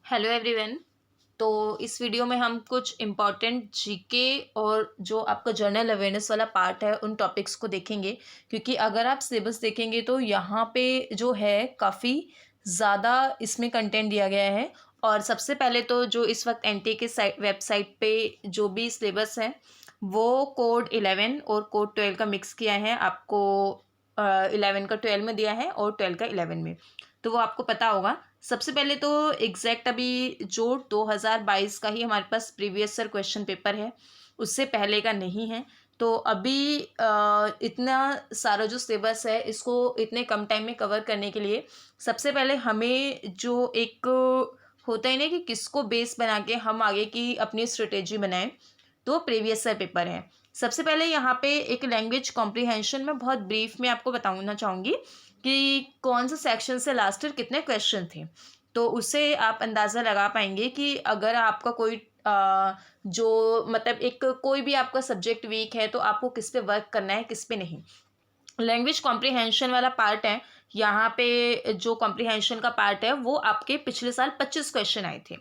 Hello everyone. तो इस video में हम कुछ इम्पॉर्टेंट जीके और जो आपका जनरल अवेयरनेस वाला पार्ट है उन टॉपिक्स को देखेंगे, क्योंकि अगर आप सिलेबस देखेंगे तो यहाँ पे जो है काफ़ी ज़्यादा इसमें कंटेंट दिया गया है। और सबसे पहले तो जो इस वक्त एनटीए के वेबसाइट पे जो भी सिलेबस है वो कोड 11 और कोड 12 का मिक्स किया है। आपको 11 का 12 में दिया है और 12 का 11 में, तो वो आपको पता होगा। सबसे पहले तो एग्जैक्ट अभी जो 2022 का ही हमारे पास प्रीवियस ईयर क्वेश्चन पेपर है, उससे पहले का नहीं है। तो अभी इतना सारा जो सिलेबस है इसको इतने कम टाइम में कवर करने के लिए सबसे पहले हमें जो एक होता है ना कि किसको बेस बना के हम आगे की अपनी स्ट्रेटेजी बनाएं, तो प्रीवियस ईयर पेपर है। सबसे पहले यहाँ पे एक लैंग्वेज कॉम्प्रिहेंशन में बहुत ब्रीफ में आपको बताना चाहूँगी कि कौन से सेक्शन से लास्ट ईयर कितने क्वेश्चन थे, तो उससे आप अंदाज़ा लगा पाएंगे कि अगर आपका कोई जो मतलब एक कोई भी आपका सब्जेक्ट वीक है तो आपको किस पे वर्क करना है किस पे नहीं। लैंग्वेज कॉम्प्रिहेंशन वाला पार्ट है, यहाँ पे जो कॉम्प्रिहेंशन का पार्ट है वो आपके पिछले साल 25 क्वेश्चन आए थे।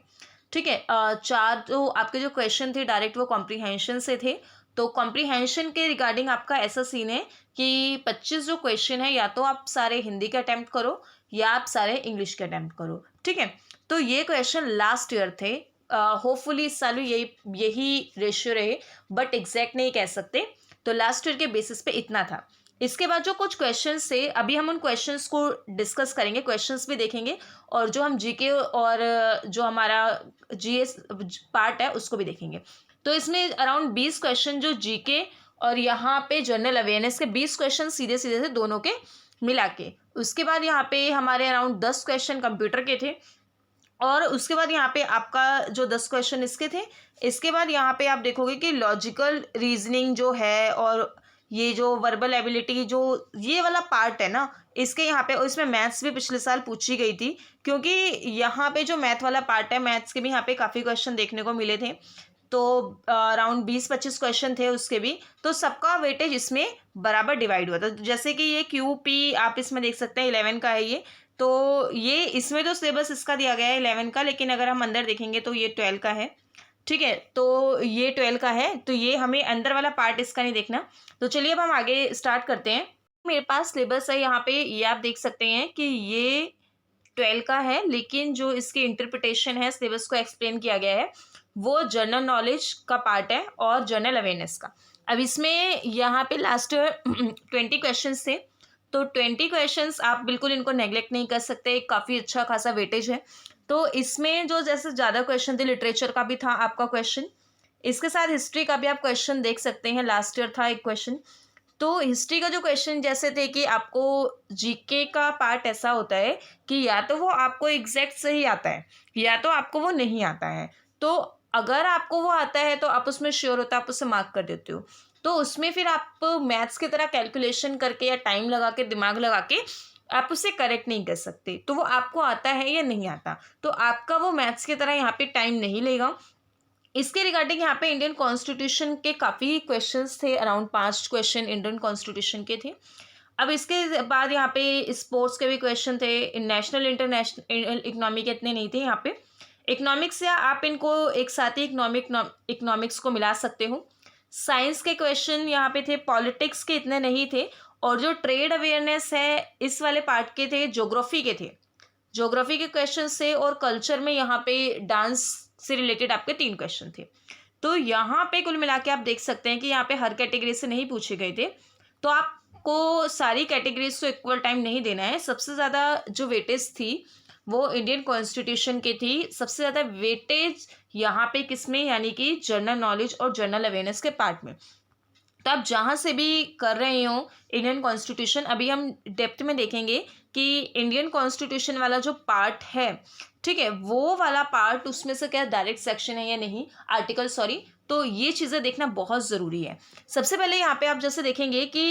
ठीक है, चार जो आपके जो क्वेश्चन थे डायरेक्ट वो कॉम्प्रिहेंशन से थे। तो कॉम्प्रिहेंशन के रिगार्डिंग आपका ऐसा सीन है कि 25 जो क्वेश्चन है या तो आप सारे हिंदी के अटैम्प्ट करो या आप सारे इंग्लिश के अटैम्प्ट करो। ठीक है, तो ये क्वेश्चन लास्ट ईयर थे। होपफुली इस साल भी यही रेशियो रहे, बट एग्जैक्ट नहीं कह सकते। तो लास्ट ईयर के बेसिस पे इतना था। इसके बाद जो कुछ क्वेश्चंस थे अभी हम उन क्वेश्चंस को डिस्कस करेंगे, क्वेश्चंस भी देखेंगे और जो हम जीके और जो हमारा जीएस पार्ट है उसको भी देखेंगे। तो इसमें अराउंड 20 क्वेश्चन जो जीके और यहाँ पे जनरल अवेयरनेस के 20 क्वेश्चन सीधे सीधे से दोनों के मिला के। उसके बाद यहाँ पे हमारे अराउंड 10 क्वेश्चन कंप्यूटर के थे और उसके बाद यहाँ पे आपका जो 10 क्वेश्चन इसके थे। इसके बाद यहाँ पे आप देखोगे कि लॉजिकल रीजनिंग जो है और ये जो वर्बल एबिलिटी जो ये वाला पार्ट है ना, इसके यहाँ पे और इसमें मैथ्स भी पिछले साल पूछी गई थी, क्योंकि यहाँ पे जो मैथ वाला पार्ट है मैथ्स के भी यहाँ पे काफ़ी क्वेश्चन देखने को मिले थे। तो अराउंड 20-25 क्वेश्चन थे उसके भी, तो सबका वेटेज इसमें बराबर डिवाइड हुआ था। जैसे कि ये QP आप इसमें देख सकते हैं 11 का है ये, तो ये इसमें तो सिलेबस इसका दिया गया है 11 का, लेकिन अगर हम अंदर देखेंगे तो ये 12 का है। ठीक है, तो ये 12 का है, तो ये हमें अंदर वाला पार्ट इसका नहीं देखना। तो चलिए अब हम आगे स्टार्ट करते हैं। मेरे पास सिलेबस है यहाँ पे, ये आप देख सकते हैं कि ये 12 का है, लेकिन जो इसकी इंटरप्रिटेशन है सिलेबस को एक्सप्लेन किया गया है वो जनरल नॉलेज का पार्ट है और जनरल अवेयरनेस का। अब इसमें यहाँ पे लास्ट 20 क्वेश्चन थे, तो 20 क्वेश्चंस आप बिल्कुल इनको नेग्लेक्ट नहीं कर सकते, काफ़ी अच्छा खासा वेटेज है। तो इसमें जो जैसे ज़्यादा क्वेश्चन थे, लिटरेचर का भी था आपका क्वेश्चन, इसके साथ हिस्ट्री का भी आप क्वेश्चन देख सकते हैं, लास्ट ईयर था एक क्वेश्चन। तो हिस्ट्री का जो क्वेश्चन जैसे थे कि आपको जीके का पार्ट ऐसा होता है कि या तो वो आपको एग्जैक्ट सही आता है या तो आपको वो नहीं आता है। तो अगर आपको वो आता है तो आप उसमें श्योर होता है, आप उसे मार्क कर देते हो। तो उसमें फिर आप मैथ्स की तरह कैलकुलेशन करके या टाइम लगा के दिमाग लगा के आप उसे करेक्ट नहीं कर सकते, तो वो आपको आता है या नहीं आता, तो आपका वो मैथ्स की तरह यहाँ पे टाइम नहीं लेगा। इसके रिगार्डिंग यहाँ पे इंडियन कॉन्स्टिट्यूशन के काफ़ी क्वेश्चंस थे, अराउंड 5 क्वेश्चन इंडियन कॉन्स्टिट्यूशन के थे। अब इसके बाद यहाँ पे स्पोर्ट्स के भी क्वेश्चन थे, नेशनल इंटरनेशनल इकोनॉमी के इतने नहीं थे यहाँ पे। इकोनॉमिक्स या आप इनको एक साथ ही इकोनॉमिक्स को मिला सकते हो। साइंस के क्वेश्चन यहाँ पे थे, पॉलिटिक्स के इतने नहीं थे, और जो ट्रेड अवेयरनेस है इस वाले पार्ट के थे, ज्योग्राफी के थे, ज्योग्राफी के क्वेश्चन से, और कल्चर में यहाँ पे डांस से रिलेटेड आपके 3 क्वेश्चन थे। तो यहाँ पे कुल मिला के आप देख सकते हैं कि यहाँ पे हर कैटेगरी से नहीं पूछे गए थे, तो आपको सारी कैटेगरीज को इक्वल टाइम नहीं देना है। सबसे ज़्यादा जो वेटेज थी वो इंडियन कॉन्स्टिट्यूशन की थी, सबसे ज़्यादा वेटेज यहाँ पे किसमें, यानी कि जनरल नॉलेज और जनरल अवेयरनेस के पार्ट में। तो आप जहाँ से भी कर रहे हो इंडियन कॉन्स्टिट्यूशन, अभी हम डेप्थ में देखेंगे कि इंडियन कॉन्स्टिट्यूशन वाला जो पार्ट है, ठीक है, वो वाला पार्ट उसमें से क्या डायरेक्ट सेक्शन है या नहीं, आर्टिकल सॉरी, तो ये चीज़ें देखना बहुत ज़रूरी है। सबसे पहले यहाँ पे आप जैसे देखेंगे कि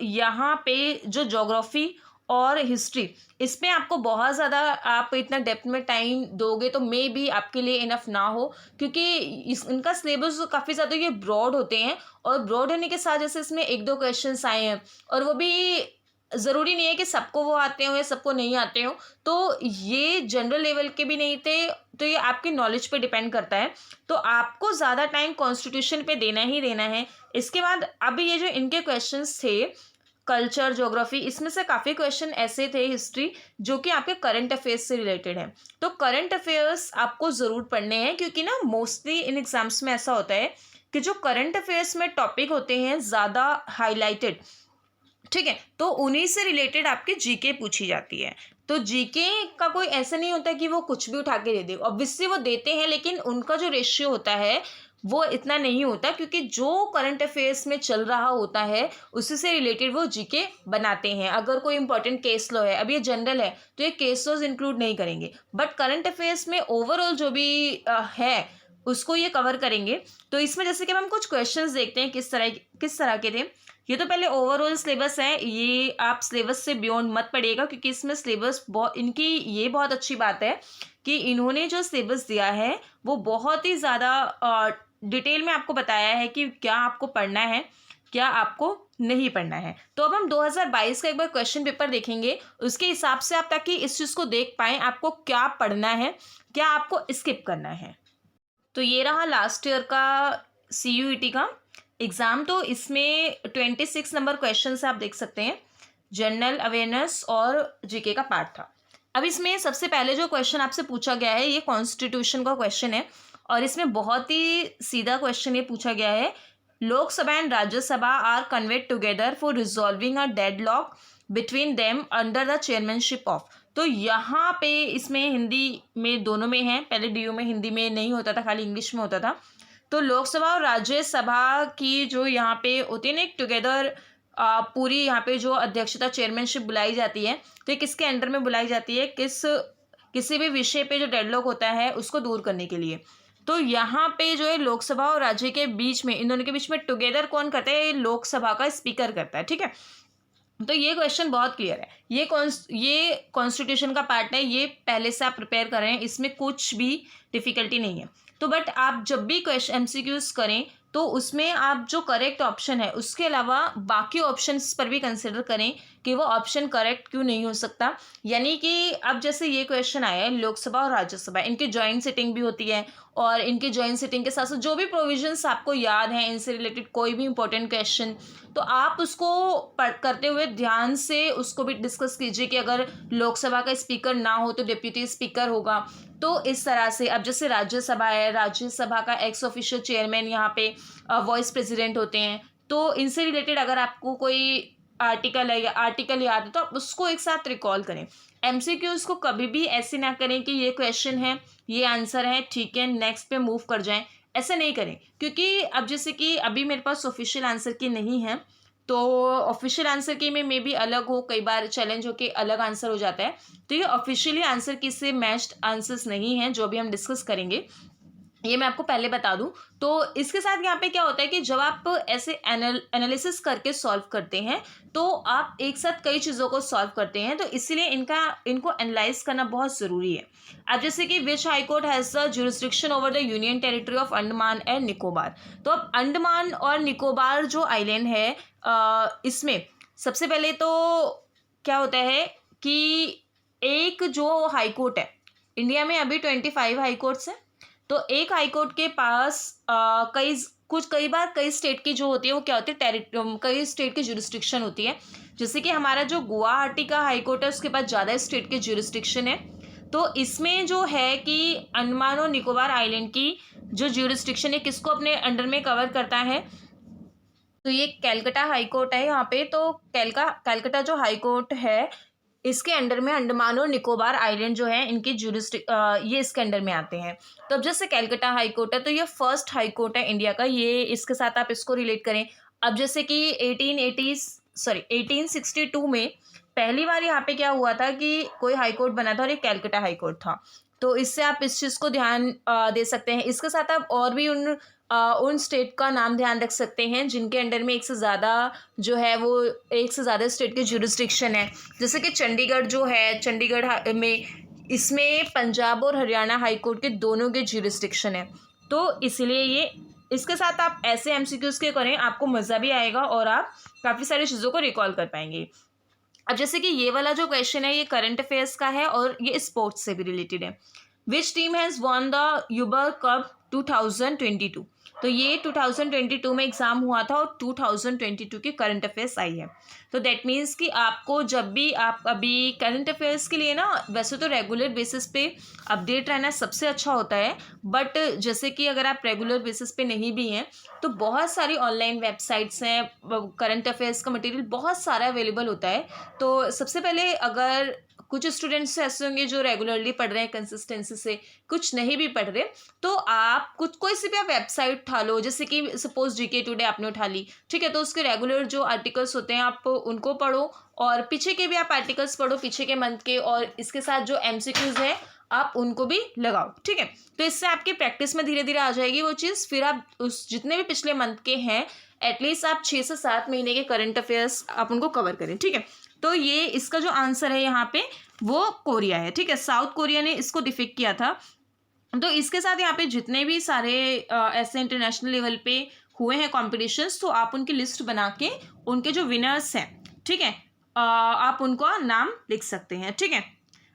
यहाँ पे जो ज्योग्राफी और हिस्ट्री, इसमें आपको बहुत ज़्यादा आप इतना डेप्थ में टाइम दोगे तो मे भी आपके लिए इनफ ना हो, क्योंकि इनका सिलेबस काफ़ी ज़्यादा ये ब्रॉड होते हैं, और ब्रॉड होने के साथ जैसे इसमें 1-2 क्वेश्चंस आए हैं और वो भी ज़रूरी नहीं है कि सबको वो आते हो या सबको नहीं आते हो, तो ये जनरल लेवल के भी नहीं थे, तो ये आपकी नॉलेज पे डिपेंड करता है। तो आपको ज़्यादा टाइम कॉन्स्टिट्यूशन पे देना ही देना है। इसके बाद अब ये जो इनके क्वेश्चंस थे कल्चर, ज्योग्राफी, इसमें से काफ़ी क्वेश्चन ऐसे थे, हिस्ट्री, जो कि आपके करंट अफेयर्स से रिलेटेड हैं। तो करंट अफेयर्स आपको ज़रूर पढ़ने हैं, क्योंकि ना मोस्टली इन एग्जाम्स में ऐसा होता है कि जो करंट अफेयर्स में टॉपिक होते हैं ज़्यादा हाईलाइटेड, ठीक है, तो उन्हीं से रिलेटेड आपकी जीके पूछी जाती है। तो जीके का कोई ऐसा नहीं होता कि वो कुछ भी उठा के दे दे, ऑब्वियसली वो देते हैं, लेकिन उनका जो रेशियो होता है वो इतना नहीं होता, क्योंकि जो करंट अफेयर्स में चल रहा होता है उसी से रिलेटेड वो जीके बनाते हैं। अगर कोई इंपॉर्टेंट केस लॉ है, अब ये जनरल है तो ये केस लॉज इंक्लूड नहीं करेंगे, बट करंट अफेयर्स में ओवरऑल जो भी है उसको ये कवर करेंगे। तो इसमें जैसे कि हम कुछ क्वेश्चंस देखते हैं किस तरह के थे। ये तो पहले ओवरऑल सिलेबस है, ये आप सिलेबस से बियॉन्ड मत पढ़िएगा, क्योंकि इसमें सिलेबस बहुत, इनकी ये बहुत अच्छी बात है कि इन्होंने जो सिलेबस दिया है वो बहुत ही ज़्यादा डिटेल में आपको बताया है कि क्या आपको पढ़ना है, क्या आपको नहीं पढ़ना है। तो अब हम 2022 का एक बार क्वेश्चन पेपर देखेंगे, उसके हिसाब से आप, ताकि इस चीज़ को देख पाएँ आपको क्या पढ़ना है, क्या आपको स्किप करना है। तो ये रहा लास्ट ईयर का CUET का एग्ज़ाम। तो इसमें 26 नंबर क्वेश्चन आप देख सकते हैं, जनरल अवेयरनेस और जीके का पार्ट था। अब इसमें सबसे पहले जो क्वेश्चन आपसे पूछा गया है ये कॉन्स्टिट्यूशन का क्वेश्चन है, और इसमें बहुत ही सीधा क्वेश्चन ये पूछा गया है, Lok Sabha and Rajya Sabha are convened together for resolving a deadlock between them under the chairmanship of. तो यहाँ पे इसमें हिंदी में दोनों में है, पहले DU में हिंदी में नहीं होता था, खाली इंग्लिश में होता था। तो लोकसभा और राज्यसभा की जो यहाँ पे होती है ना एक टुगेदर, पूरी यहाँ पे जो अध्यक्षता चेयरमैनशिप बुलाई जाती है, तो ये किसके अंडर में बुलाई जाती है, किसी भी विषय पे जो डेडलॉक होता है उसको दूर करने के लिए। तो यहाँ पे जो है लोकसभा और राज्य के बीच में, इन दोनों के बीच में टुगेदर कौन करता है, ये लोकसभा का स्पीकर करता है, ठीक है। तो ये क्वेश्चन बहुत क्लियर है, ये कॉन्स्टिट्यूशन का पार्ट है, ये पहले से आप प्रिपेयर कर रहे हैं, इसमें कुछ भी डिफिकल्टी नहीं है। तो बट आप जब भी क्वेश्चन MCQs करें तो उसमें आप जो करेक्ट ऑप्शन है उसके अलावा बाकी ऑप्शंस पर भी कंसिडर करें कि वो ऑप्शन करेक्ट क्यों नहीं हो सकता। यानी कि अब जैसे ये क्वेश्चन आया है, लोकसभा और राज्यसभा इनकी जॉइंट सिटिंग भी होती है, और इनकी जॉइंट सिटिंग के साथ साथ जो भी प्रोविजंस आपको याद हैं इनसे रिलेटेड कोई भी इंपॉर्टेंट क्वेश्चन, तो आप उसको करते हुए ध्यान से उसको भी डिस्कस कीजिए कि अगर लोकसभा का स्पीकर ना हो तो डिप्यूटी स्पीकर होगा। तो इस तरह से अब जैसे राज्यसभा है, राज्यसभा का एक्स ऑफिशियल चेयरमैन यहाँ पे वाइस प्रेसिडेंट होते हैं, तो इनसे रिलेटेड अगर आपको कोई आर्टिकल है या आर्टिकल याद है तो आप उसको एक साथ रिकॉल करें। MCQs को कभी भी ऐसे ना करें कि ये क्वेश्चन है, ये आंसर है, ठीक है, नेक्स्ट पे मूव कर जाएं, ऐसा नहीं करें, क्योंकि अब जैसे कि अभी मेरे पास ऑफिशियल आंसर की नहीं है, तो ऑफिशियल आंसर की में मे भी अलग हो, कई बार चैलेंज होके अलग आंसर हो जाता है, तो ये ऑफिशियली आंसर की से मैच्ड आंसर्स नहीं हैं जो भी हम डिस्कस करेंगे, ये मैं आपको पहले बता दूं। तो इसके साथ यहाँ पे क्या होता है कि जब आप ऐसे एनालिसिस करके सॉल्व करते हैं तो आप एक साथ कई चीज़ों को सॉल्व करते हैं, तो इसलिए इनको एनालाइज करना बहुत ज़रूरी है। अब जैसे कि which high court has the jurisdiction over the union territory of Andaman and Nicobar. तो अब अंडमान और निकोबार जो आइलैंड है, इसमें सबसे पहले तो क्या होता है कि एक जो हाई कोर्ट है, इंडिया में अभी 25 हाई कोर्ट्स हैं, तो एक हाई कोर्ट के पास कई बार कई स्टेट की जो होती है वो क्या होती है, कई स्टेट की जुरिस्डिक्शन होती है। जैसे कि हमारा जो गुवाहाटी का हाई कोर्ट है उसके पास ज़्यादा स्टेट की जुरिस्डिक्शन है। तो इसमें जो है कि अंडमान और निकोबार आइलैंड की जो जुरिस्डिक्शन है किसको अपने अंडर में कवर करता है, तो ये कैलकटा हाई कोर्ट है यहाँ पे। तो कैलकटा जो हाई कोर्ट है इसके अंडर में अंडमान और निकोबार आइलैंड जो है इनकी ये इसके अंडर में आते हैं। तो अब जैसे कैलकटा हाई कोर्ट है तो ये फर्स्ट हाई कोर्ट है इंडिया का, ये इसके साथ आप इसको रिलेट करें। अब जैसे कि 1862 में पहली बार यहाँ पे क्या हुआ था कि कोई हाई कोर्ट बना था और ये कैलकटा हाई कोर्ट था, तो इससे आप इस चीज़ को ध्यान दे सकते हैं। इसके साथ आप और भी उन स्टेट का नाम ध्यान रख सकते हैं जिनके अंडर में एक से ज़्यादा स्टेट की जुरिस्डिक्शन है। जैसे कि चंडीगढ़ जो है, चंडीगढ़ में इसमें पंजाब और हरियाणा हाई कोर्ट के दोनों के जुरिस्डिक्शन है, तो इसलिए ये इसके साथ आप ऐसे MCQs के करें, आपको मज़ा भी आएगा और आप काफ़ी सारी चीज़ों को रिकॉल कर पाएंगे। अब जैसे कि ये वाला जो क्वेश्चन है ये करंट अफेयर्स का है और ये स्पोर्ट्स से भी रिलेटेड है। Which team has won the Uber cup 2022। तो ये 2022 में एग्जाम हुआ था और 2022 की करंट अफेयर्स आई है। तो दैट मीन्स कि आपको जब भी आप अभी करंट अफेयर्स के लिए ना, वैसे तो रेगुलर बेसिस पे अपडेट रहना सबसे अच्छा होता है, बट जैसे कि अगर आप रेगुलर बेसिस पे नहीं भी हैं तो बहुत सारी ऑनलाइन वेबसाइट्स हैं, करंट अफेयर्स का मटेरियल बहुत सारा अवेलेबल होता है। तो सबसे पहले अगर कुछ स्टूडेंट्स ऐसे होंगे जो रेगुलरली पढ़ रहे हैं कंसिस्टेंसी से, कुछ नहीं भी पढ़ रहे, तो आप कुछ कोई सी भी आप वेबसाइट उठा लो, जैसे कि सपोज जीके टुडे आपने उठा ली, ठीक है, तो उसके रेगुलर जो आर्टिकल्स होते हैं आप उनको पढ़ो और पीछे के भी आप आर्टिकल्स पढ़ो पीछे के मंथ के, और इसके साथ जो एमसीक्यूज है आप उनको भी लगाओ, ठीक है। तो इससे आपकी प्रैक्टिस में धीरे धीरे आ जाएगी वो चीज़, फिर आप उस जितने भी पिछले मंथ के हैं एटलीस्ट आप 6 से 7 महीने के करंट अफेयर्स आप उनको कवर करें, ठीक है। तो ये इसका जो आंसर है यहाँ पे वो कोरिया है, ठीक है, साउथ कोरिया ने इसको डिफीट किया था। तो इसके साथ यहाँ पे जितने भी सारे ऐसे इंटरनेशनल लेवल पे हुए हैं कॉम्पिटिशन्स, तो आप उनकी लिस्ट बना के उनके जो विनर्स हैं, ठीक है, आप उनका नाम लिख सकते हैं, ठीक है।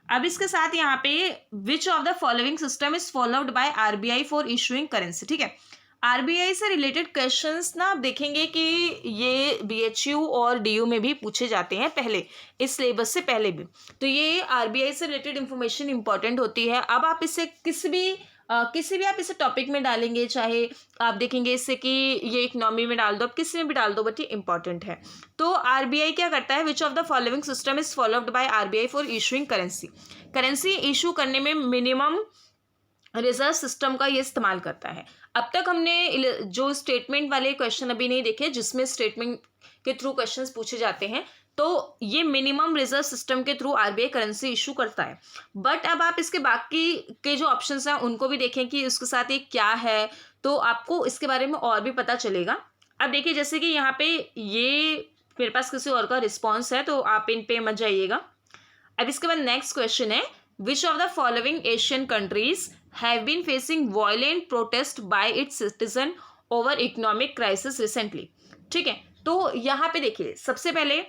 अब इसके साथ यहाँ पे विच of the following system is followed by RBI for issuing currency, ठीक है। आरबीआई से रिलेटेड क्वेश्चंस ना आप देखेंगे कि ये बीएचयू और डीयू में भी पूछे जाते हैं पहले, इस सिलेबस से पहले भी। तो ये आरबीआई से रिलेटेड इंफॉर्मेशन इंपॉर्टेंट होती है। अब आप इसे किसी भी आप इसे टॉपिक में डालेंगे, चाहे आप देखेंगे इससे कि ये इकोनॉमी में डाल दो, आप किसी में भी डाल दो, बट ये इंपॉर्टेंट है। तो आरबीआई क्या करता है, which of the following system is followed by RBI for issuing currency. Currency issue करने में मिनिमम रिजर्व सिस्टम का ये इस्तेमाल करता है। अब तक हमने जो स्टेटमेंट वाले क्वेश्चन अभी नहीं देखे जिसमें स्टेटमेंट के थ्रू क्वेश्चंस पूछे जाते हैं, तो ये मिनिमम रिजर्व सिस्टम के थ्रू आरबीआई करेंसी इशू करता है। बट अब आप इसके बाकी के जो ऑप्शंस हैं उनको भी देखें कि उसके साथ ये क्या है, तो आपको इसके बारे में और भी पता चलेगा। अब देखिए जैसे कि यहाँ पे ये मेरे पास किसी और का रिस्पॉन्स है, तो आप इन पे मत जाइएगा। अब इसके बाद नेक्स्ट क्वेश्चन है, which of the following Asian countries have been facing violent protest by its citizen over economic crisis recently, ठीक है। तो यहाँ पे देखिए सबसे पहले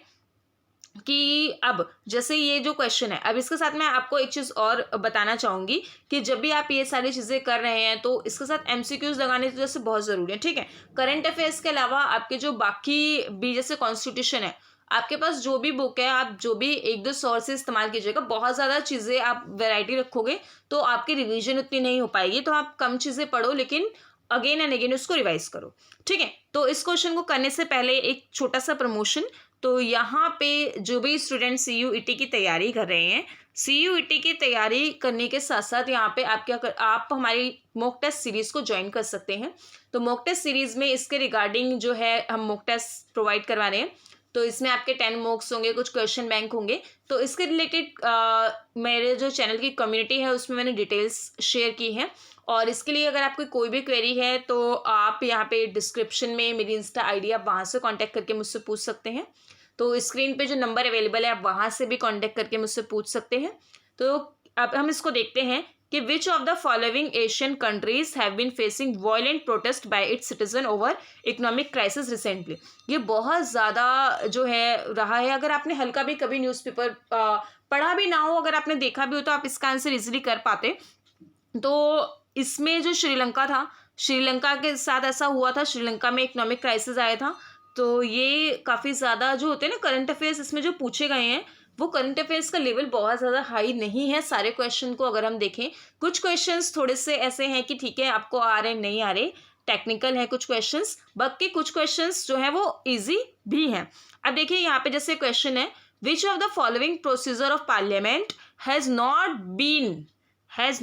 कि अब जैसे ये जो क्वेश्चन है, अब इसके साथ मैं आपको एक चीज़ और बताना चाहूँगी कि जब भी आप ये सारी चीज़ें कर रहे हैं तो इसके साथ एमसीक्यूज लगाने तो जैसे बहुत ज़रूरी है, ठीक है। करंट अफेयर्स के अलावा आपके जो बाकी भी जैसे कॉन्स्टिट्यूशन है, आपके पास जो भी बुक है आप जो भी एक दो सोर्सेज इस्तेमाल कीजिएगा। बहुत ज़्यादा चीज़ें आप वैरायटी रखोगे तो आपकी रिवीजन उतनी नहीं हो पाएगी, तो आप कम चीज़ें पढ़ो लेकिन अगेन एंड अगेन उसको रिवाइज करो, ठीक है। तो इस क्वेश्चन को करने से पहले एक छोटा सा प्रमोशन, तो यहाँ पे जो भी स्टूडेंट सीयूईटी की तैयारी कर रहे हैं, सीयूईटी की तैयारी करने के साथ साथ यहाँ पे आप हमारी मॉक टेस्ट सीरीज़ को ज्वाइन कर सकते हैं। तो मॉक टेस्ट सीरीज़ में इसके रिगार्डिंग जो है हम मॉक टेस्ट प्रोवाइड करवा रहे हैं, तो इसमें आपके 10 मॉक्स होंगे, कुछ क्वेश्चन बैंक होंगे। तो इसके रिलेटेड मेरे जो चैनल की कम्युनिटी है उसमें मैंने डिटेल्स शेयर की हैं, और इसके लिए अगर आपकी कोई भी क्वेरी है तो आप यहाँ पे डिस्क्रिप्शन में मेरी इंस्टा आईडी आप वहाँ से कांटेक्ट करके मुझसे पूछ सकते हैं। तो स्क्रीन पे जो नंबर अवेलेबल है आप वहाँ से भी कांटेक्ट करके मुझसे पूछ सकते हैं। तो अब हम इसको देखते हैं कि which of the following Asian countries have been facing violent protest by its citizen over economic crisis recently. ये बहुत ज़्यादा जो है रहा है। अगर आपने हल्का भी कभी न्यूज़पेपर पढ़ा भी ना हो, अगर आपने देखा भी हो, तो आप इसका आंसर इजीली कर पाते। तो इसमें जो श्रीलंका था, श्रीलंका के साथ ऐसा हुआ था, श्रीलंका में इकोनॉमिक क्राइसिस आया था। तो ये काफ़ी ज़्यादा जो होते हैं ना करंट अफेयर्स, इसमें जो पूछे गए हैं वो करंट अफेयर्स का लेवल बहुत ज़्यादा हाई नहीं है। सारे क्वेश्चन को अगर हम देखें, कुछ क्वेश्चंस थोड़े से ऐसे हैं कि ठीक है आपको आ रहे नहीं आ रहे, टेक्निकल है कुछ क्वेश्चंस, बाकी कुछ क्वेश्चंस जो है वो इजी भी हैं। अब देखिए यहाँ पे जैसे क्वेश्चन है, which of the following procedure of parliament has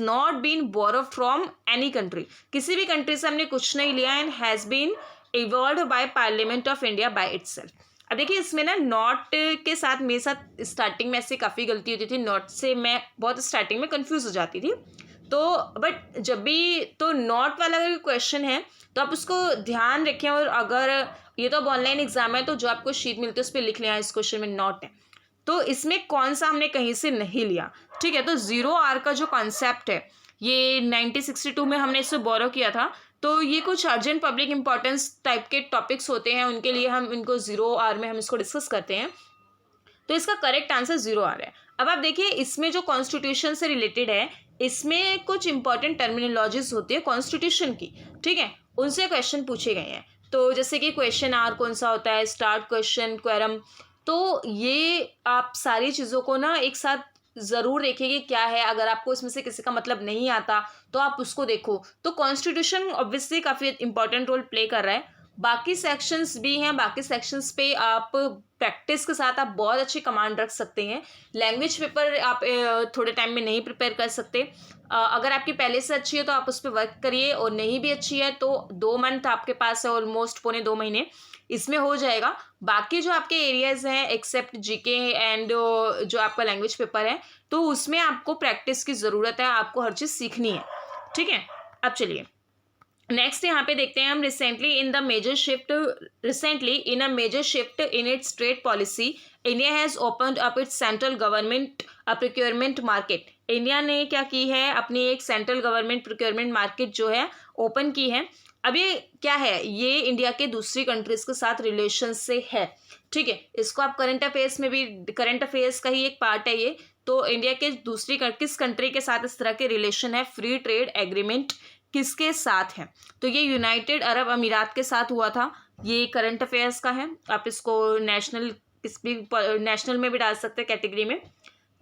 not been borrow from any country. किसी भी कंट्री से हमने कुछ नहीं लिया, and has been evolve by parliament of India by itself. अब देखिए इसमें ना नॉट के साथ मेरे साथ स्टार्टिंग में ऐसे काफ़ी गलती होती थी, नॉट से मैं बहुत स्टार्टिंग में कंफ्यूज हो जाती थी। तो बट जब भी तो नॉट वाला अगर क्वेश्चन है तो आप उसको ध्यान रखें, और अगर ये तो अब ऑनलाइन एग्जाम है तो जो आपको शीट मिलती है उस पर लिख लें इस क्वेश्चन में नॉट है, तो इसमें कौन सा हमने कहीं से नहीं लिया, ठीक है। तो 0R का जो कॉन्सेप्ट है ये 1962 में हमने इससे बोरो किया था। तो ये कुछ अर्जेंट पब्लिक इंपॉर्टेंस टाइप के टॉपिक्स होते हैं, उनके लिए हम इनको 0R में हम इसको डिस्कस करते हैं। तो इसका करेक्ट आंसर 0 आ रहा है। अब आप देखिए इसमें जो कॉन्स्टिट्यूशन से रिलेटेड है, इसमें कुछ इंपॉर्टेंट टर्मिनोलॉजीज होती है कॉन्स्टिट्यूशन की, ठीक है, उनसे क्वेश्चन पूछे गए हैं। तो जैसे कि क्वेश्चन आर कौन सा होता है, स्टार्ट क्वेश्चन, क्वेरम, तो ये आप सारी चीज़ों को ना एक साथ ज़रूर देखें कि क्या है। अगर आपको इसमें से किसी का मतलब नहीं आता तो आप उसको देखो। तो कॉन्स्टिट्यूशन ऑब्वियसली काफ़ी इंपॉर्टेंट रोल प्ले कर रहा है। बाकी सेक्शंस भी हैं, बाकी सेक्शंस पे आप प्रैक्टिस के साथ आप बहुत अच्छी कमांड रख सकते हैं। लैंग्वेज पेपर आप थोड़े टाइम में नहीं प्रिपेयर कर सकते। अगर आपकी पहले से अच्छी है तो आप उस पर वर्क करिए, और नहीं भी अच्छी है तो 2 मंथ आपके पास है, ऑलमोस्ट पौने 2 महीने, इसमें हो जाएगा। बाकी जो आपके एरियाज हैं एक्सेप्ट जीके एंड जो आपका लैंग्वेज पेपर है, तो उसमें आपको प्रैक्टिस की ज़रूरत है, आपको हर चीज़ सीखनी है, ठीक है। अब चलिए नेक्स्ट यहाँ पे देखते हैं हम। Recently in a major shift in its trade policy, India has opened up its central government procurement market. India ने क्या की है, अपनी एक सेंट्रल गवर्नमेंट प्रोक्योरमेंट मार्केट जो है ओपन की है। अब ये क्या है, ये इंडिया के दूसरी कंट्रीज के साथ रिलेशन से है, ठीक है। इसको आप करंट अफेयर्स में भी, करंट अफेयर्स का ही एक पार्ट है ये। तो इंडिया के दूसरी किस कंट्री के साथ इस तरह के रिलेशन है, फ्री ट्रेड एग्रीमेंट किसके साथ है, तो ये यूनाइटेड अरब अमीरात के साथ हुआ था। ये करंट अफेयर्स का है, आप इसको नेशनल में भी डाल सकते हैं कैटेगरी में।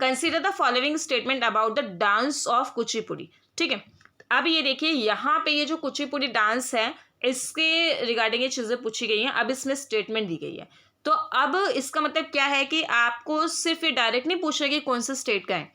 Consider the following statement about the dance of Kuchipudi, ठीक है। अब ये देखिए यहाँ पे ये जो कुचिपुड़ी डांस है, इसके रिगार्डिंग ये चीज़ें पूछी गई हैं। अब इसमें स्टेटमेंट दी गई है, तो अब इसका मतलब क्या है कि आपको सिर्फ ये डायरेक्ट नहीं पूछ रहा कि कौन से स्टेट का है,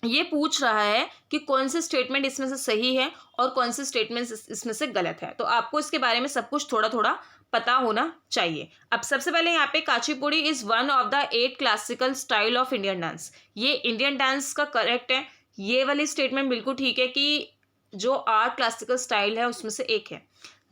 ये पूछ रहा है कि कौन से स्टेटमेंट इसमें से सही है और कौन से स्टेटमेंट इसमें से गलत है। तो आपको इसके बारे में सब कुछ थोड़ा थोड़ा पता होना चाहिए। अब सबसे पहले यहाँ पे Kuchipudi is one of the 8 classical style of Indian dance, ये इंडियन डांस का करेक्ट है। ये वाली स्टेटमेंट बिल्कुल ठीक है कि जो 8 क्लासिकल स्टाइल है उसमें से एक है।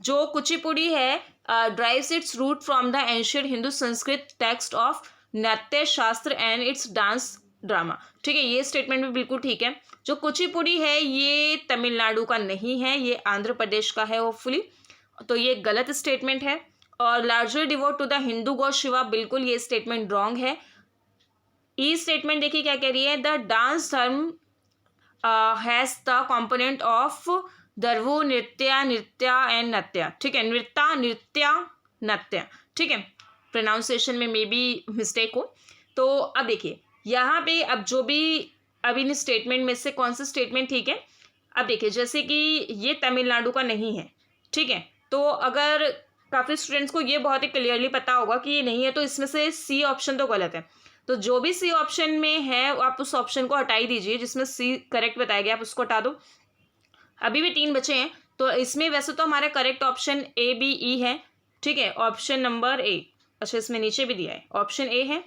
जो कुचिपुड़ी है drives its root from the ancient Hindu Sanskrit text of Natya Shastra and it's dance drama, ठीक है, ये स्टेटमेंट भी बिल्कुल ठीक है। जो कुचिपुड़ी है ये तमिलनाडु का नहीं है, ये आंध्र प्रदेश का है होपफुली, तो ये गलत स्टेटमेंट है। और largely devote to the Hindu god Shiva, बिल्कुल ये स्टेटमेंट रॉन्ग है। ई स्टेटमेंट देखिए क्या कह रही है, द डांस धर्म हैज द कॉम्पोनेंट ऑफ दर्वु नृत्य एंड नत्य, ठीक है, नृत्य नत्य, ठीक है, प्रोनाउंसिएशन में मे बी मिस्टेक हो। तो अब देखिए यहाँ पे अब जो भी अब इन स्टेटमेंट में से कौन सा स्टेटमेंट ठीक है। अब देखिए जैसे कि ये तमिलनाडु का नहीं है, ठीक है, तो अगर काफ़ी स्टूडेंट्स को ये बहुत ही क्लियरली पता होगा कि ये नहीं है, तो इसमें से सी ऑप्शन तो गलत है। तो जो भी सी ऑप्शन में है आप उस ऑप्शन को हटा ही दीजिए, जिसमें सी करेक्ट बताया गया आप उसको हटा दो। अभी भी 3 बचे हैं, तो इसमें वैसे तो हमारा correct option A B E है, ठीक है, ऑप्शन नंबर ए, अच्छा इसमें नीचे भी दिया है ऑप्शन ए है,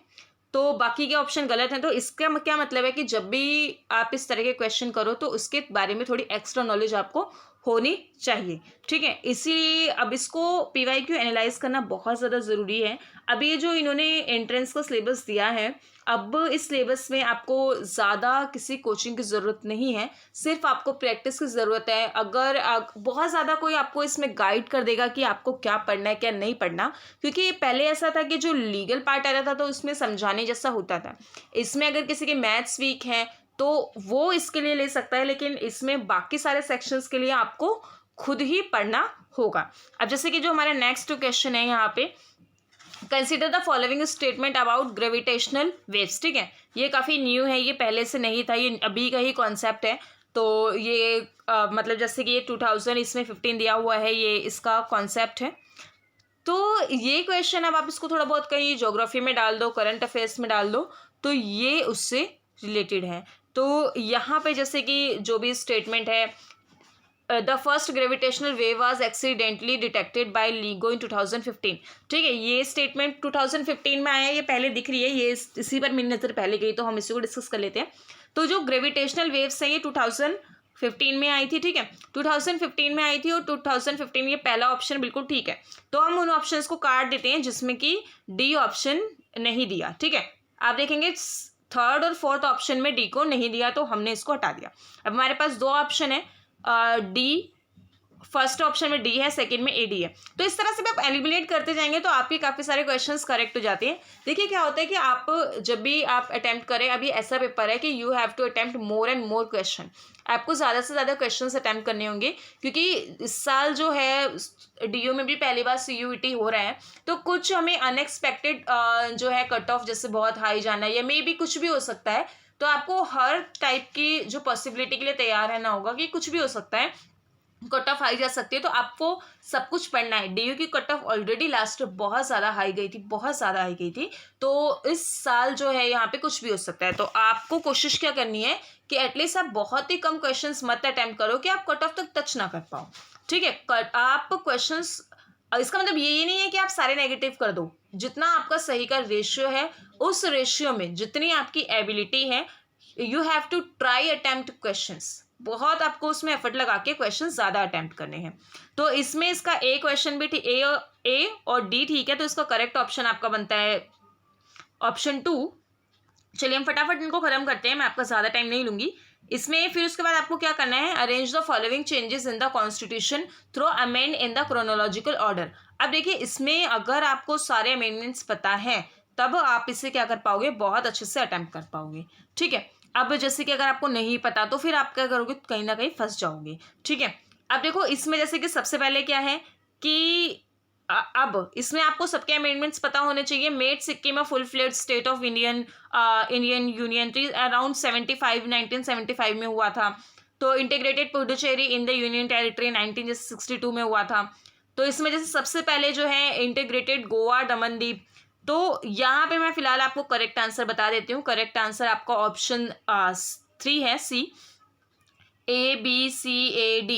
तो बाकी के ऑप्शन गलत हैं। तो इसका क्या मतलब है कि जब भी आप इस तरह के क्वेश्चन करो तो उसके बारे में थोड़ी एक्स्ट्रा नॉलेज आपको होनी चाहिए, ठीक है। इसीलिए अब इसको PYQ एनालाइज करना बहुत ज़्यादा ज़रूरी है। अब ये जो इन्होंने एंट्रेंस का सिलेबस दिया है, अब इस सिलेबस में आपको ज़्यादा किसी कोचिंग की ज़रूरत नहीं है, सिर्फ आपको प्रैक्टिस की ज़रूरत है। अगर बहुत ज़्यादा कोई आपको इसमें गाइड कर देगा कि आपको क्या पढ़ना है क्या नहीं पढ़ना, क्योंकि पहले ऐसा था कि जो लीगल पार्ट आता था तो उसमें समझाने जैसा होता था। इसमें अगर किसी के मैथ्स वीक हैं तो वो इसके लिए ले सकता है, लेकिन इसमें बाकी सारे सेक्शंस के लिए आपको खुद ही पढ़ना होगा। अब जैसे कि जो हमारा नेक्स्ट क्वेश्चन है यहाँ पे, consider the following statement about gravitational waves, ठीक है, ये काफ़ी न्यू है, ये पहले से नहीं था, ये अभी का ही कॉन्सेप्ट है। तो ये मतलब जैसे कि ये 2000 इसमें 15 दिया हुआ है, ये इसका कॉन्सेप्ट है। तो ये क्वेश्चन अब आप इसको थोड़ा बहुत कहीं ज्योग्राफी में डाल दो, करंट अफेयर्स में डाल दो, तो ये उससे रिलेटेड है। तो यहाँ पे जैसे कि जो भी स्टेटमेंट है, the first gravitational wave was accidentally detected by LIGO इन 2015, ठीक है, ये स्टेटमेंट 2015 में आया है, ये पहले दिख रही है, ये इसी पर मेरी नज़र पहले गई, तो हम इसी को डिस्कस कर लेते हैं। तो जो ग्रेविटेशनल वेव्स हैं ये 2015 में आई थी, ठीक है, 2015 में आई थी, और 2015 ये पहला ऑप्शन बिल्कुल ठीक है। तो हम उन ऑप्शंस को काट देते हैं जिसमें कि डी ऑप्शन नहीं दिया, ठीक है। आप देखेंगे थर्ड और फोर्थ ऑप्शन में डी को नहीं दिया, तो हमने इसको हटा दिया। अब हमारे पास 2 ऑप्शन है, डी फर्स्ट ऑप्शन में डी है, सेकंड में ए डी है। तो इस तरह से भी आप एलिमिनेट करते जाएंगे तो आपके काफ़ी सारे क्वेश्चंस करेक्ट हो जाते हैं। देखिए क्या होता है कि आप जब भी आप अटेम्प्ट करें, अभी ऐसा पेपर है कि you have to attempt more and more question, आपको ज़्यादा से ज़्यादा क्वेश्चंस अटेम्प्ट करने होंगे, क्योंकि इस साल जो है डीयू में भी पहली बार सीयूईटी हो रहा है, तो कुछ हमें अनएक्सपेक्टेड जो है कट ऑफ जैसे बहुत हाई जाना या मे बी कुछ भी हो सकता है। तो आपको हर टाइप की जो पॉसिबिलिटी के लिए तैयार रहना होगा कि कुछ भी हो सकता है, कट ऑफ हाई जा सकती है, तो आपको सब कुछ पढ़ना है। डीयू की कट ऑफ ऑलरेडी लास्ट बहुत ज़्यादा हाई गई थी, बहुत ज़्यादा हाई गई थी, तो इस साल जो है यहाँ पे कुछ भी हो सकता है। तो आपको कोशिश क्या करनी है कि एटलीस्ट आप बहुत ही कम क्वेश्चंस मत अटेम्प्ट करो कि आप कट ऑफ तक टच ना कर पाओ, ठीक है। आप क्वेश्चंस, इसका मतलब ये नहीं है कि आप सारे नेगेटिव कर दो, जितना आपका सही का रेशियो है उस रेशियो में जितनी आपकी एबिलिटी है, you have to try attempt questions, बहुत आपको उसमें एफर्ट लगा के क्वेश्चन ज़्यादा अटेम्प्ट करने हैं। तो इसमें इसका ए क्वेश्चन भी ए और डी ठीक है, तो इसका करेक्ट ऑप्शन आपका बनता है ऑप्शन 2। चलिए हम फटाफट इनको खत्म करते हैं, मैं आपका ज़्यादा टाइम नहीं लूंगी इसमें। फिर उसके बाद आपको क्या करना है, arrange the following changes in the constitution through amend in the chronological order. अब देखिए इसमें अगर आपको सारे अमेंडमेंट्स पता है तब आप इसे क्या कर पाओगे, बहुत अच्छे से अटेम्प्ट कर पाओगे, ठीक है। अब जैसे कि अगर आपको नहीं पता तो फिर आप क्या करोगे, कहीं ना कहीं फंस जाओगे, ठीक है। अब देखो इसमें जैसे कि सबसे पहले क्या है कि अब इसमें आपको सबके अमेंडमेंट्स पता होने चाहिए। Made Sikkim a full fled state of Indian union around 1975 में हुआ था। तो integrated Puducherry in the union territory 1962 में हुआ था। तो इसमें जैसे सबसे पहले जो है इंटीग्रेटेड गोवा दमन दीप, तो यहाँ पे मैं फिलहाल आपको करेक्ट आंसर बता देती हूँ। करेक्ट आंसर आपका ऑप्शन 3 है, सी, ABCAD,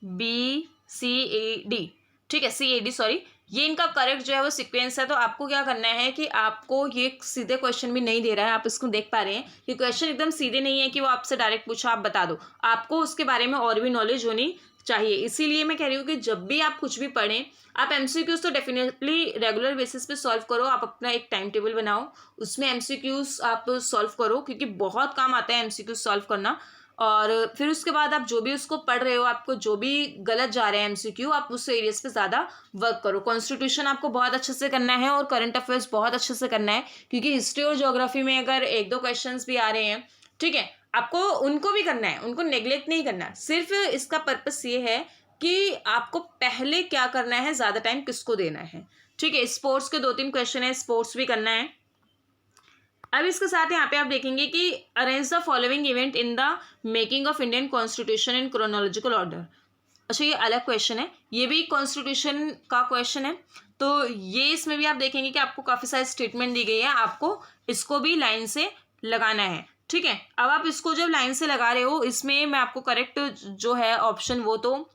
EBCAD, ठीक है, CAD, सॉरी, ये इनका करेक्ट जो है वो सीक्वेंस है। तो आपको क्या करना है कि आपको ये सीधे क्वेश्चन भी नहीं दे रहा है, आप इसको देख पा रहे हैं कि क्वेश्चन एकदम सीधे नहीं है कि वो आपसे डायरेक्ट पूछा आप बता दो, आपको उसके बारे में और भी नॉलेज होनी चाहिए। इसीलिए मैं कह रही हूँ कि जब भी आप कुछ भी पढ़ें, आप एमसीक्यूज तो डेफिनेटली रेगुलर बेसिस पे सॉल्व करो, आप अपना एक टाइम टेबल बनाओ, उसमें एमसीक्यूज आप सॉल्व करो, क्योंकि बहुत काम आता है एमसीक्यूज सॉल्व करना। और फिर उसके बाद आप जो भी उसको पढ़ रहे हो, आपको जो भी गलत जा रहे हैं एमसीक्यू, आप उस एरियाज पे ज़्यादा वर्क करो। कॉन्स्टिट्यूशन आपको बहुत अच्छे से करना है और करंट अफेयर्स बहुत अच्छे से करना है, क्योंकि हिस्ट्री और ज्योग्राफी में अगर 1-2 क्वेश्चन भी आ रहे हैं, ठीक है, आपको उनको भी करना है, उनको नेग्लेक्ट नहीं करना है। सिर्फ इसका पर्पस ये है कि आपको पहले क्या करना है, ज़्यादा टाइम किसको देना है, ठीक है। स्पोर्ट्स के 2-3 क्वेश्चन है, स्पोर्ट्स भी करना है। अब इसके साथ यहाँ पे आप देखेंगे कि arrange the following event in the making of Indian constitution in chronological order. अच्छा ये अलग क्वेश्चन है, ये भी कॉन्स्टिट्यूशन का क्वेश्चन है। तो ये इसमें भी आप देखेंगे कि आपको काफ़ी सारी स्टेटमेंट दी गई है, आपको इसको भी लाइन से लगाना है, ठीक है। अब आप इसको जब लाइन से लगा रहे हो, इसमें मैं आपको करेक्ट जो है ऑप्शन, वो तो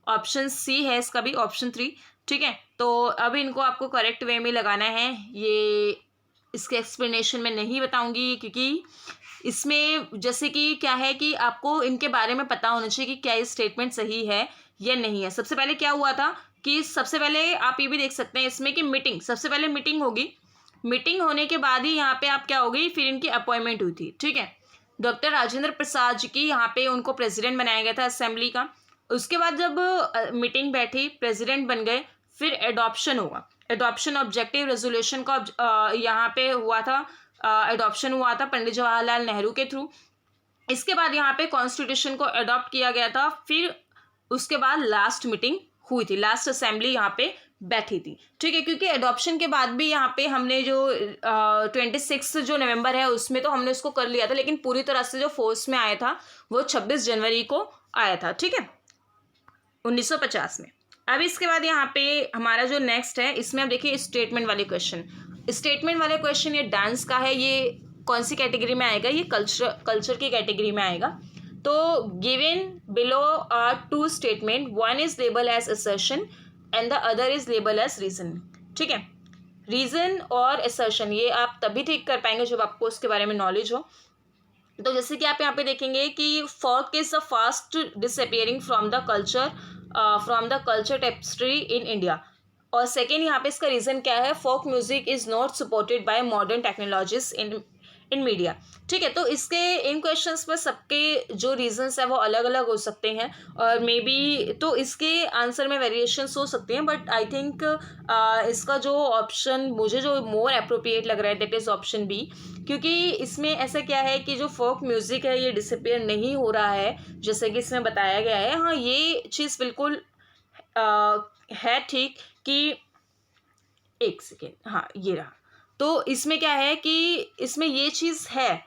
ऑप्शन सी है, इसका भी ऑप्शन 3, ठीक है। तो अब इनको आपको करेक्ट वे में लगाना है। ये इसके एक्सप्लेनेशन में नहीं बताऊंगी, क्योंकि इसमें जैसे कि क्या है कि आपको इनके बारे में पता होना चाहिए कि क्या ये स्टेटमेंट सही है या नहीं है। सबसे पहले क्या हुआ था कि सबसे पहले आप ये भी देख सकते हैं इसमें कि मीटिंग, सबसे पहले मीटिंग होगी, मीटिंग होने के बाद ही यहाँ पे आप क्या होगी, फिर इनकी अपॉइंटमेंट हुई थी, ठीक है। डॉक्टर राजेंद्र प्रसाद जी की यहाँ पे उनको प्रेसिडेंट बनाया गया था असेंबली का। उसके बाद जब मीटिंग बैठी, प्रेसिडेंट बन गए, फिर एडॉप्शन हुआ, एडॉप्शन ऑब्जेक्टिव रेजोल्यूशन का यहाँ पे हुआ था, एडॉप्शन हुआ था पंडित जवाहरलाल नेहरू के थ्रू। इसके बाद यहाँ पे कॉन्स्टिट्यूशन को अडॉप्ट किया गया था, फिर उसके बाद लास्ट मीटिंग हुई थी, लास्ट असेंबली यहाँ पे बैठी थी, ठीक है। क्योंकि एडॉप्शन के बाद भी यहाँ पे हमने जो 26 जो नवंबर है उसमें तो हमने उसको कर लिया था, लेकिन पूरी तरह से जो फोर्स में आया था वो 26 जनवरी को आया था, ठीक है, 1950 में। अब इसके बाद यहाँ पे हमारा जो नेक्स्ट है, इसमें आप देखिए स्टेटमेंट वाले क्वेश्चन, स्टेटमेंट वाले क्वेश्चन ये डांस का है, ये कौन सी कैटेगरी में आएगा, ये कल्चर की कैटेगरी में आएगा। तो given below are 2 statement, one is label as assertion and the other is label as reason, ठीक है। रीजन और असर्शन ये आप तभी ठीक कर पाएंगे जब आपको उसके बारे में नॉलेज हो। तो जैसे कि आप यहाँ पे देखेंगे कि folk is the fast disappearing from the culture tapestry in India. और सेकेंड यहाँ पे इसका रीज़न क्या है, folk music is not supported by modern technologies in media. ठीक है, तो इसके इन क्वेश्चंस पर सबके जो रीजंस है वो अलग अलग हो सकते हैं और मे बी तो इसके आंसर में वेरिएशंस हो सकते हैं, बट आई थिंक इसका जो ऑप्शन मुझे जो मोर अप्रोप्रिएट लग रहा है दैट इज़ ऑप्शन बी, क्योंकि इसमें ऐसा क्या है कि जो फोक म्यूज़िक है ये डिसअपियर नहीं हो रहा है जैसे कि इसमें बताया गया है। हाँ, ये चीज़ बिल्कुल है ठीक कि एक सेकेंड, हाँ ये रहा। तो इसमें क्या है कि इसमें ये चीज़ है,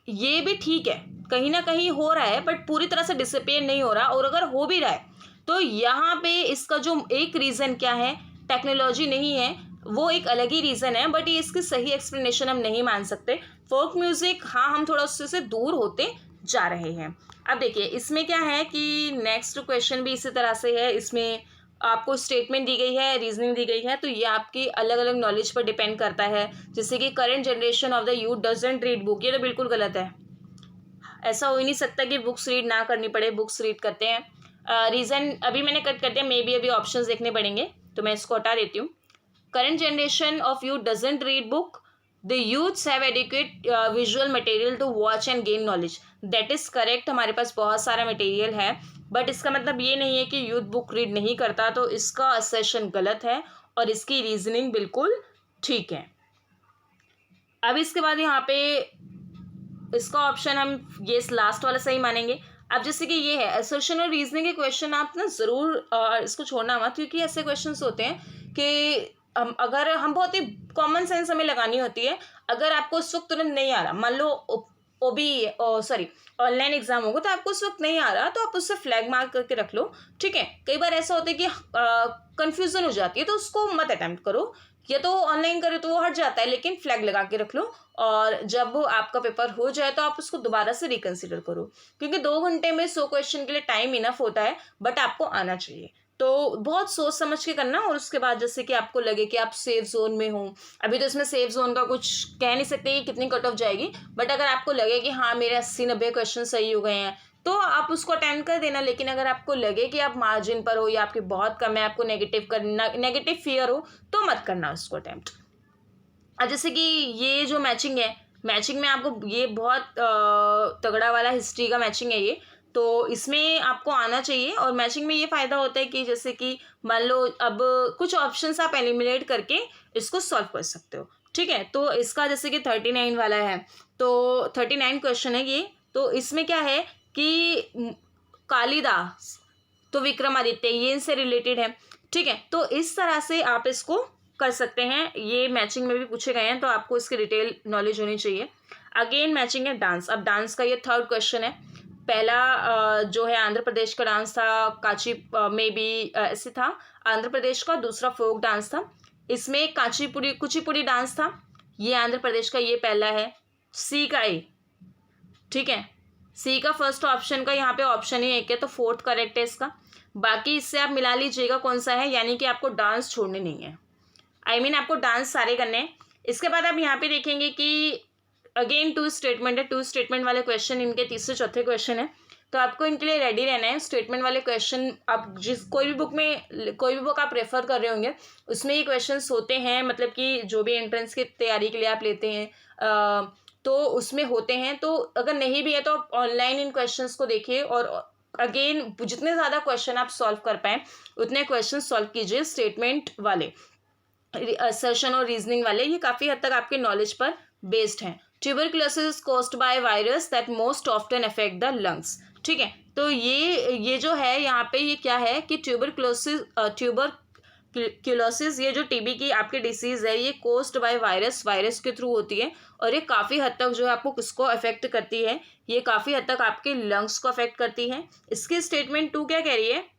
ये भी ठीक है, कहीं ना कहीं हो रहा है बट पूरी तरह से डिसअपियर नहीं हो रहा, और अगर हो भी रहा है तो यहाँ पे इसका जो एक रीज़न क्या है, टेक्नोलॉजी नहीं है, वो एक अलग ही रीज़न है, बट ये इसकी सही एक्सप्लेनेशन हम नहीं मान सकते। फोक म्यूज़िक हाँ, हम थोड़ा उससे से दूर होते जा रहे हैं। अब देखिए इसमें क्या है कि नेक्स्ट क्वेश्चन भी इसी तरह से है, इसमें आपको स्टेटमेंट दी गई है, रीजनिंग दी गई है, तो ये आपकी अलग अलग नॉलेज पर डिपेंड करता है। जैसे कि current generation of the youth doesn't read book, ये तो बिल्कुल गलत है। ऐसा हो ही नहीं सकता कि बुक्स रीड ना करनी पड़े, बुक्स रीड करते हैं। रीज़न अभी मैंने कट कर दिया, मे बी अभी ऑप्शंस देखने पड़ेंगे तो मैं इसको हटा देती हूँ। Current generation of youth doesn't read book, the youths have adequate visual material to watch and gain knowledge, that is correct. हमारे पास बहुत सारा मटेरियल है, बट इसका मतलब ये नहीं है कि यूथ बुक रीड नहीं करता, तो इसका असर्शन गलत है और इसकी रीजनिंग बिल्कुल ठीक है। अब इसके बाद यहाँ पे इसका ऑप्शन हम ये लास्ट वाला सही मानेंगे। अब जैसे कि ये है असर्शन और रीजनिंग के क्वेश्चन, आप ना ज़रूर इसको छोड़ना मत, क्योंकि ऐसे क्वेश्चंस होते हैं कि अगर हम बहुत ही कॉमन सेंस हमें लगानी होती है, अगर आपको उस वक्त तुरंत नहीं आ रहा, मान लो सॉरी ऑनलाइन एग्जाम होगा तो आपको उस वक्त नहीं आ रहा, तो आप उससे फ्लैग मार्क करके रख लो। ठीक है, कई बार ऐसा होता है कि कंफ्यूजन हो जाती है, तो उसको मत अटेम्प्ट करो, या तो ऑनलाइन करो तो वो हट जाता है, लेकिन फ्लैग लगा के रख लो, और जब आपका पेपर हो जाए तो आप उसको दोबारा से रिकंसिडर करो, क्योंकि 2 घंटे में 100 क्वेश्चन के लिए टाइम इनफ होता है, बट आपको आना चाहिए। तो बहुत सोच समझ के करना, और उसके बाद जैसे कि आपको लगे कि आप सेफ जोन में हो, अभी तो इसमें सेफ जोन का कुछ कह नहीं सकते कि कितनी कट ऑफ जाएगी, बट अगर आपको लगे कि हाँ मेरे 80-90 क्वेश्चन सही हो गए हैं तो आप उसको अटेम्प्ट कर देना। लेकिन अगर आपको लगे कि आप मार्जिन पर हो या आपके बहुत कम है, आपको नेगेटिव फियर हो, तो मत करना उसको अटेम्प्ट। अब जैसे कि ये जो मैचिंग है, मैचिंग में आपको ये बहुत तगड़ा वाला हिस्ट्री का मैचिंग है ये, तो इसमें आपको आना चाहिए। और मैचिंग में ये फ़ायदा होता है कि जैसे कि मान लो अब कुछ ऑप्शंस आप एलिमिनेट करके इसको सॉल्व कर सकते हो। ठीक है, तो इसका जैसे कि 39 वाला है, तो 39 क्वेश्चन है ये, तो इसमें क्या है कि कालिदास तो विक्रमादित्य ये इनसे रिलेटेड है। ठीक है, तो इस तरह से आप इसको कर सकते हैं, ये मैचिंग में भी पूछे गए हैं, तो आपको इसकी डिटेल नॉलेज होनी चाहिए। अगेन मैचिंग है डांस, अब डांस का ये 3rd क्वेश्चन है। पहला जो है आंध्र प्रदेश का डांस था, काची में भी ऐसे था आंध्र प्रदेश का, दूसरा फोक डांस था, इसमें कुचिपुड़ी डांस था, ये आंध्र प्रदेश का ये पहला है। सी का ए, ठीक है, सी का फर्स्ट ऑप्शन का यहाँ पे ऑप्शन ही एक है, तो 4th करेक्ट है इसका। बाकी इससे आप मिला लीजिएगा कौन सा है, यानी कि आपको डांस छोड़ने नहीं है, आपको डांस सारे करने हैं। इसके बाद आप यहाँ पे देखेंगे कि अगेन 2 स्टेटमेंट है, 2 स्टेटमेंट वाले क्वेश्चन इनके तीसरे चौथे क्वेश्चन है, तो आपको इनके लिए रेडी रहना है। स्टेटमेंट वाले क्वेश्चन आप कोई भी बुक आप रेफर कर रहे होंगे उसमें ये क्वेश्चंस होते हैं, मतलब कि जो भी एंट्रेंस की तैयारी के लिए आप लेते हैं तो उसमें होते हैं। तो अगर नहीं भी है तो आप ऑनलाइन इन क्वेश्चंस को देखिए, और अगेन जितने ज़्यादा क्वेश्चन आप सॉल्व कर पाएँ उतने क्वेश्चन सॉल्व कीजिए। स्टेटमेंट वाले, असर्शन और रीजनिंग वाले, ये काफ़ी हद तक आपके नॉलेज पर बेस्ड हैं। Tuberculosis is caused by virus that most often affect the lungs. ठीक है, तो ये जो है यहाँ पे ये क्या है कि ट्यूबरक्लोसिस ये जो टीबी की आपकी डिसीज़ है ये कॉज्ड बाय वायरस के थ्रू होती है, और ये काफ़ी हद तक जो है आपको किसको अफेक्ट करती है, ये काफ़ी हद तक आपके लंग्स को अफेक्ट करती है। इसकी स्टेटमेंट 2 क्या कह रही है,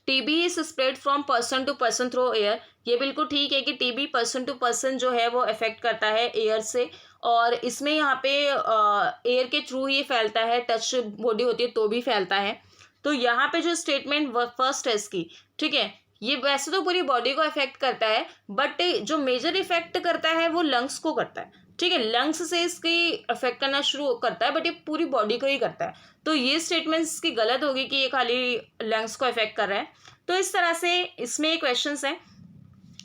TB is spread from person to person through air, ये बिल्कुल ठीक है कि टीबी पर्सन टू पर्सन जो है वो अफेक्ट करता है एयर से, और इसमें यहाँ पे एयर के थ्रू ही फैलता है, टच बॉडी होती है तो भी फैलता है। तो यहाँ पे जो स्टेटमेंट फर्स्ट है इसकी, ठीक है, ये वैसे तो पूरी बॉडी को अफेक्ट करता है, बट जो मेजर इफेक्ट करता है वो लंग्स को करता है। ठीक है, लंग्स से इसकी अफेक्ट करना शुरू करता है, बट ये पूरी बॉडी को ही करता है। तो ये स्टेटमेंट्स की गलत होगी कि ये खाली लंग्स को अफेक्ट कर रहा है। तो इस तरह से इसमें क्वेश्चंस हैं।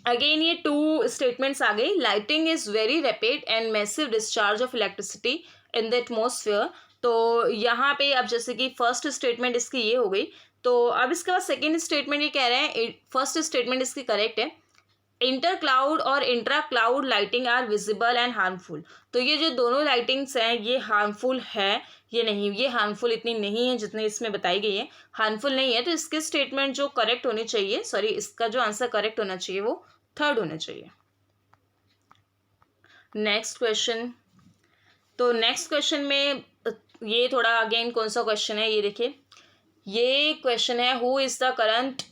अगेन ये 2 स्टेटमेंट्स आ गई. Lighting is very rapid and massive discharge of electricity in the atmosphere. तो यहाँ पे अब जैसे कि फर्स्ट स्टेटमेंट इसकी ये हो गई, तो अब इसके बाद सेकेंड स्टेटमेंट ये कह रहे हैं, फर्स्ट स्टेटमेंट इसकी करेक्ट है. इंटर क्लाउड और intra cloud lighting are visible and harmful. तो ये जो दोनों लाइटिंग्स हैं ये हार्मफुल है, ये नहीं, ये हार्मफुल इतनी नहीं है जितनी इसमें बताई गई है, हार्मफुल नहीं है. तो इसके स्टेटमेंट जो करेक्ट होनी चाहिए, सॉरी इसका जो आंसर करेक्ट होना चाहिए वो थर्ड होना चाहिए. Next question. तो नेक्स्ट क्वेश्चन में ये थोड़ा अगेन कौन सा क्वेश्चन है ये देखिए. ये क्वेश्चन है who is the current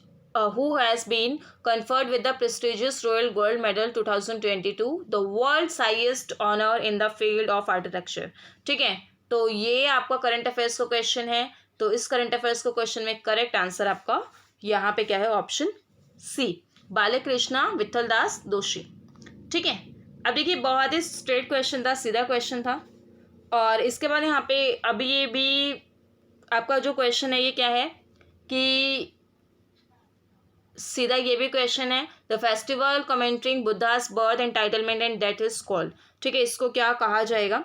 who has been conferred with the prestigious Royal Gold Medal 2022, the world's highest honor in the field of architecture. ठीक है, तो ये आपका करंट अफेयर्स का क्वेश्चन है. तो इस करंट अफेयर्स को क्वेश्चन में करेक्ट आंसर आपका यहाँ पे क्या है, ऑप्शन सी, बालकृष्ण विठल दास दोषी. ठीक है, अब देखिए बहुत ही स्ट्रेट क्वेश्चन था, सीधा क्वेश्चन था. और इसके बाद यहाँ पे अभी ये भी आपका जो क्वेश्चन है ये क्या है कि सीधा ये भी क्वेश्चन है, the festival commemorating Buddha's birth enlightenment and death is called. ठीक है, इसको क्या कहा जाएगा,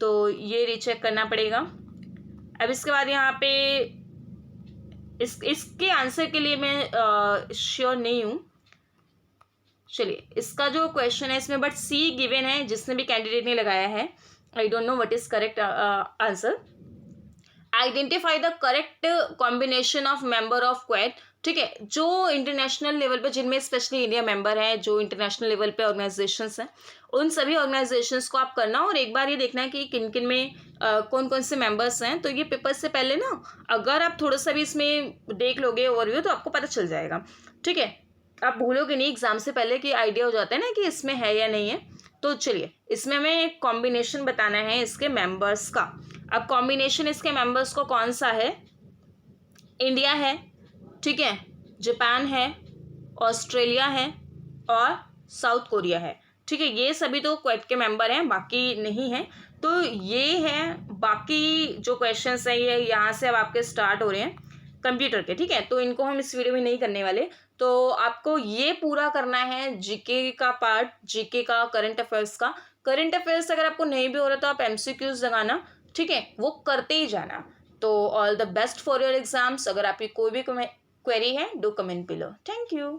तो ये रीचेक करना पड़ेगा. अब इसके बाद यहाँ पे इसके आंसर के लिए मैं श्योर नहीं हूँ. चलिए, इसका जो क्वेश्चन है इसमें बट सी गिवन है, जिसने भी कैंडिडेट ने लगाया है. I don't know what is correct answer. Identify the correct combination of member of Quad. ठीक है, जो इंटरनेशनल लेवल पे, जिनमें स्पेशली इंडिया मेंबर है, जो इंटरनेशनल लेवल पे ऑर्गेनाइजेशंस हैं, उन सभी ऑर्गेनाइजेशंस को आप करना और एक बार ये देखना है कि किन किन में कौन कौन से मेंबर्स हैं. तो ये पेपर से पहले ना अगर आप थोड़ा सा भी इसमें देख लोगे ओवरव्यू तो आपको पता चल जाएगा. ठीक है, आप भूलोगे नहीं एग्जाम से पहले कि आइडिया हो जाता है ना कि इसमें है या नहीं है. तो चलिए, इसमें हमें एक कॉम्बिनेशन बताना है इसके मेंबर्स का. अब कॉम्बिनेशन इसके मेंबर्स को कौन सा है, इंडिया है, ठीक है, जापान है, ऑस्ट्रेलिया है और साउथ कोरिया है. ठीक है, ये सभी तो क्वेट के मेंबर हैं, बाकी नहीं है. तो ये है, बाकी जो क्वेश्चंस हैं ये यहाँ से अब आपके स्टार्ट हो रहे हैं कंप्यूटर के. ठीक है, तो इनको हम इस वीडियो में नहीं करने वाले. तो आपको ये पूरा करना है जीके का पार्ट, जीके का, करंट अफेयर्स का. करंट अफेयर्स अगर आपको नहीं भी हो रहा तो आप एमसीक्यूज लगाना. ठीक है, वो करते ही जाना. तो all the best for your exams. अगर आपकी कोई भी क्वेरी है do comment below. Thank you.